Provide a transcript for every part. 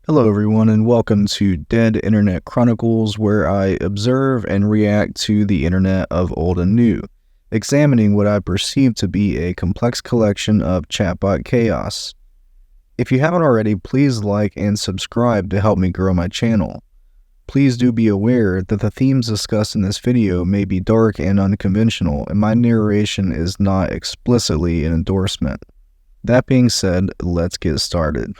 Hello everyone and welcome to Dead Internet Chronicles, where I observe and react to the internet of old and new, examining what I perceive to be a complex collection of chatbot chaos. If you haven't already, please like and subscribe to help me grow my channel. Please do be aware that the themes discussed in this video may be dark and unconventional, and my narration is not explicitly an endorsement. That being said, let's get started.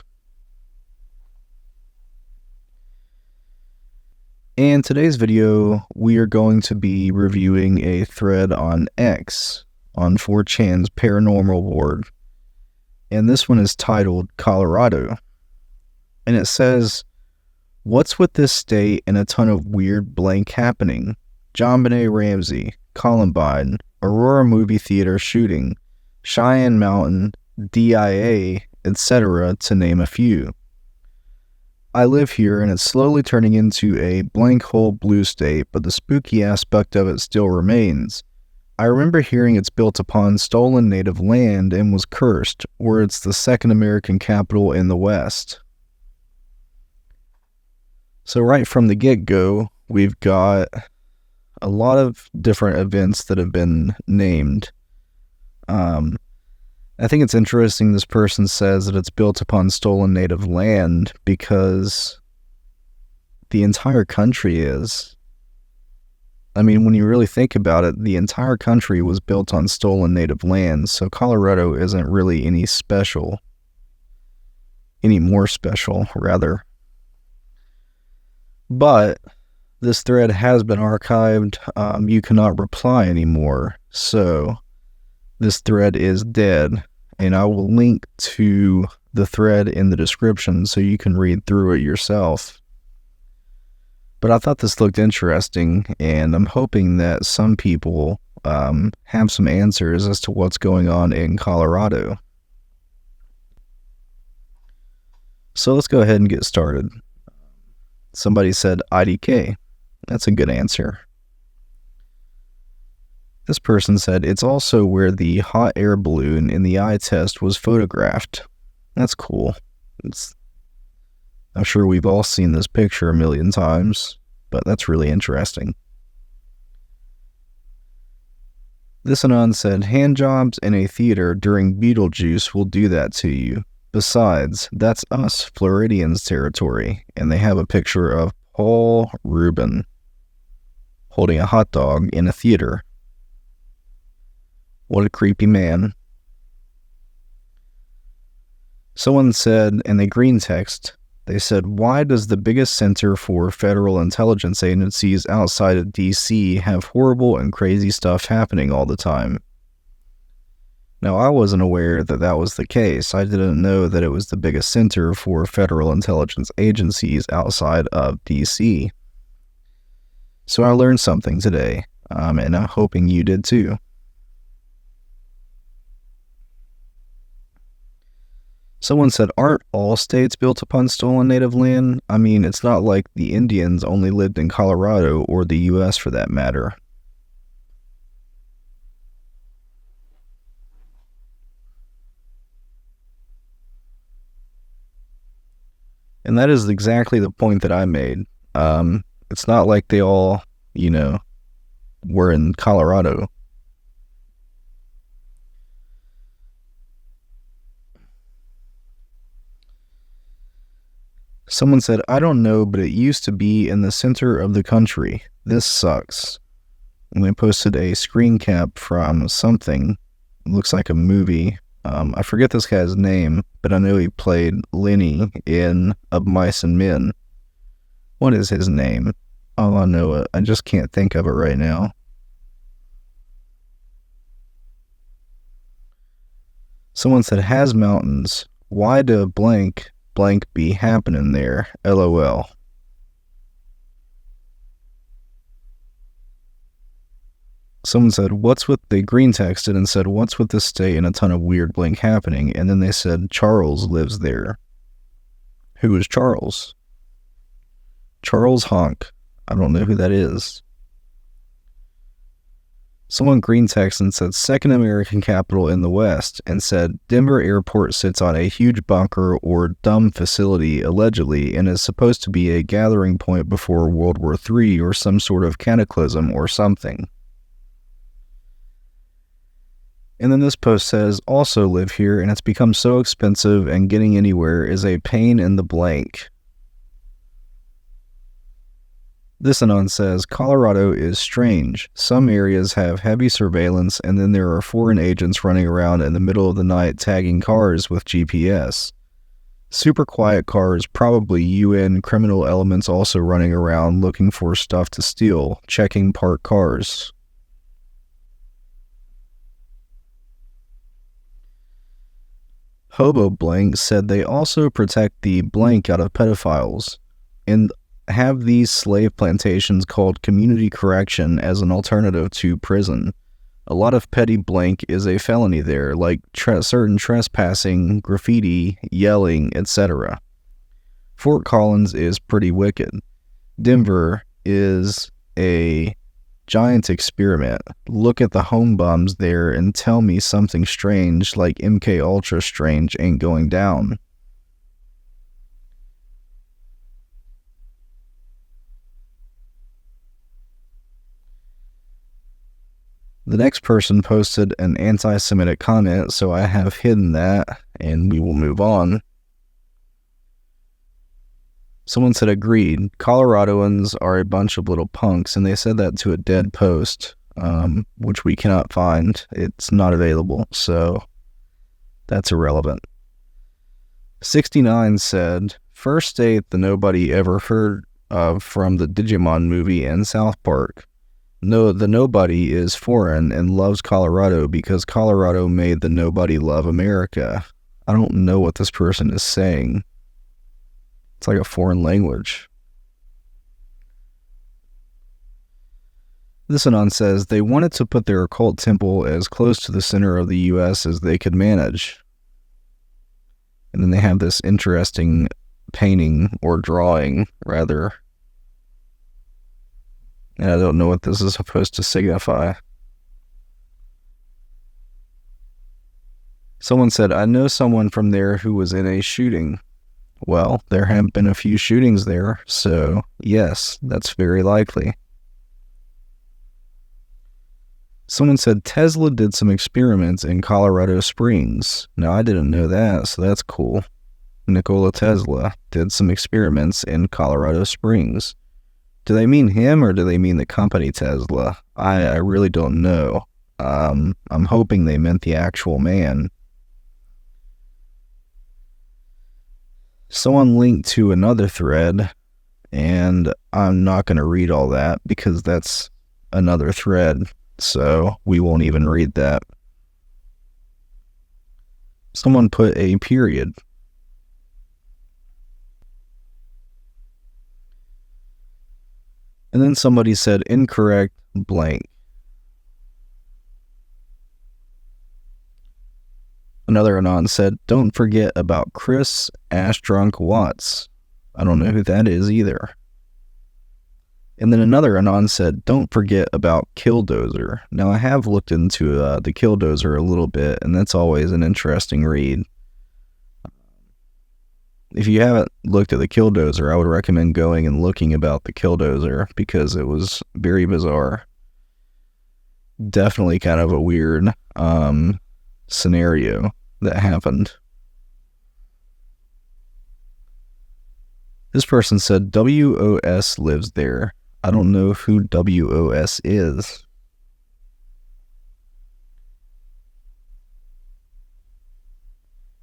In today's video, we are going to be reviewing a thread on X, on 4chan's paranormal board. And this one is titled Colorado. And it says, "What's with this state and a ton of weird blank happening? JonBenet Ramsey, Columbine, Aurora movie theater shooting, Cheyenne Mountain, DIA, etc., to name a few. I live here and it's slowly turning into a blank hole blue state, but the spooky aspect of it still remains. I remember hearing it's built upon stolen native land and was cursed, or it's the second American capital in the West." So right from the get-go, we've got a lot of different events that have been named. I think it's interesting this person says that it's built upon stolen native land because the entire country is. I mean, when you really think about it, the entire country was built on stolen native land, so Colorado isn't really any more special, rather. But this thread has been archived. You cannot reply anymore, so this thread is dead, and I will link to the thread in the description so you can read through it yourself. But I thought this looked interesting, and I'm hoping that some people have some answers as to what's going on in Colorado. So let's go ahead and get started. Somebody said IDK. That's a good answer. This person said it's also where the hot air balloon in the eye test was photographed. That's cool. I'm sure we've all seen this picture a million times, but that's really interesting. This anon said handjobs in a theater during Beetlejuice will do that to you. Besides, that's us Floridians territory, and they have a picture of Paul Rubin holding a hot dog in a theater. What a creepy man. Someone said in the green text, they said, "Why does the biggest center for federal intelligence agencies outside of DC have horrible and crazy stuff happening all the time?" Now, I wasn't aware that that was the case. I didn't know that it was the biggest center for federal intelligence agencies outside of DC. So I learned something today, and I'm hoping you did too. Someone said, "Aren't all states built upon stolen native land? I mean, it's not like the Indians only lived in Colorado or the US for that matter." And that is exactly the point that I made. It's not like they all, were in Colorado. Someone said, "I don't know, but it used to be in the center of the country. This sucks." And they posted a screen cap from something. It looks like a movie. I forget this guy's name, but I know he played Lenny in Of Mice and Men. What is his name? Oh, I know it. I just can't think of it right now. Someone said, "Has mountains. Why do blank be happening there? LOL." Someone said, "What's with," they green texted and said, "What's with this state and a ton of weird blank happening?" And then they said, "Charles lives there." Who is Charles? Charles Honk. I don't know who that is. Someone green text and said second American capital in the West, and said Denver Airport sits on a huge bunker or dumb facility allegedly and is supposed to be a gathering point before World War III or some sort of cataclysm or something. And then this post says, also live here and it's become so expensive and getting anywhere is a pain in the blank. This anon says, Colorado is strange. Some areas have heavy surveillance and then there are foreign agents running around in the middle of the night tagging cars with GPS. Super quiet cars, probably UN criminal elements also running around looking for stuff to steal, checking parked cars. Hobo Blank said they also protect the blank out of pedophiles and have these slave plantations called community correction as an alternative to prison. A lot of petty blank is a felony there, like certain trespassing, graffiti, yelling, etc. Fort Collins is pretty wicked. Denver is a giant experiment. Look at the home bums there and tell me something strange like MK Ultra strange ain't going down. The next person posted an anti-Semitic comment, so I have hidden that, and we will move on. Someone said, agreed, Coloradoans are a bunch of little punks, and they said that to a dead post, which we cannot find. It's not available, so that's irrelevant. 69 said, first state that nobody ever heard of from the Digimon movie and South Park. No, the nobody is foreign and loves Colorado because Colorado made the nobody love America. I don't know what this person is saying. It's like a foreign language. This anon says they wanted to put their occult temple as close to the center of the U.S. as they could manage. And then they have this interesting painting, or drawing, rather. And I don't know what this is supposed to signify. Someone said, I know someone from there who was in a shooting. Well, there have been a few shootings there, so yes, that's very likely. Someone said Tesla did some experiments in Colorado Springs. Now, I didn't know that, so that's cool. Nikola Tesla did some experiments in Colorado Springs. Do they mean him or do they mean the company Tesla? I really don't know. I'm hoping they meant the actual man. Someone linked to another thread, and I'm not going to read all that because that's another thread, so we won't even read that. Someone put a period. And then somebody said incorrect blank. Another anon said, don't forget about Chris Ashdrunk Watts. I don't know who that is either. And then another anon said, don't forget about Killdozer. Now I have looked into the Killdozer a little bit, and that's always an interesting read. If you haven't looked at the Killdozer, I would recommend going and looking about the Killdozer because it was very bizarre. Definitely kind of a weird scenario that happened. This person said WOS lives there. I don't know who WOS is.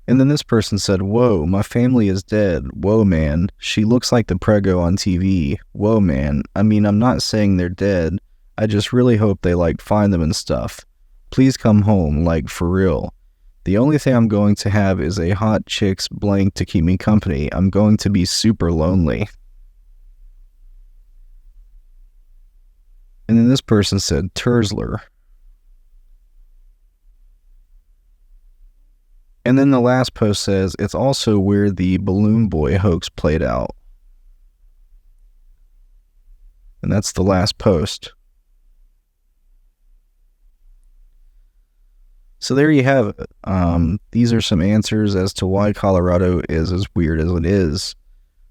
And then this person said, whoa, my family is dead. Whoa, man. She looks like the prego on TV. Whoa, man. I mean, I'm not saying they're dead. I just really hope they, find them and stuff. Please come home, for real. The only thing I'm going to have is a hot chick's blank to keep me company. I'm going to be super lonely. And then this person said, Tersler. And then the last post says, it's also where the Balloon Boy hoax played out. And that's the last post. So there you have it. These are some answers as to why Colorado is as weird as it is.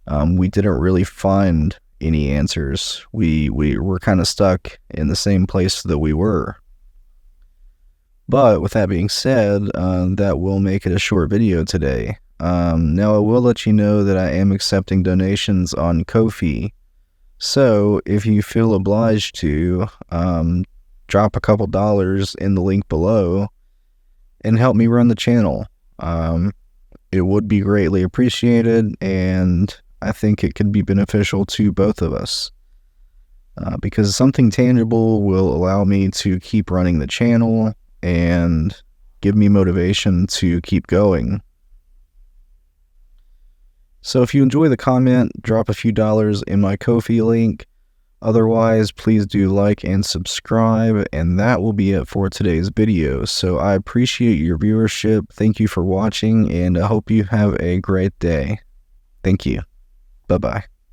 We didn't really find any answers. We were kind of stuck in the same place that we were. But with that being said, that will make it a short video today. Now I will let you know that I am accepting donations on Ko-fi. So if you feel obliged to, drop a couple dollars in the link below and help me run the channel. It would be greatly appreciated, and I think it could be beneficial to both of us. Because something tangible will allow me to keep running the channel and give me motivation to keep going. So if you enjoy the comment, drop a few dollars in my Ko-fi link. Otherwise, please do like and subscribe, and that will be it for today's video. So I appreciate your viewership. Thank you for watching, and I hope you have a great day. Thank you. Bye-bye.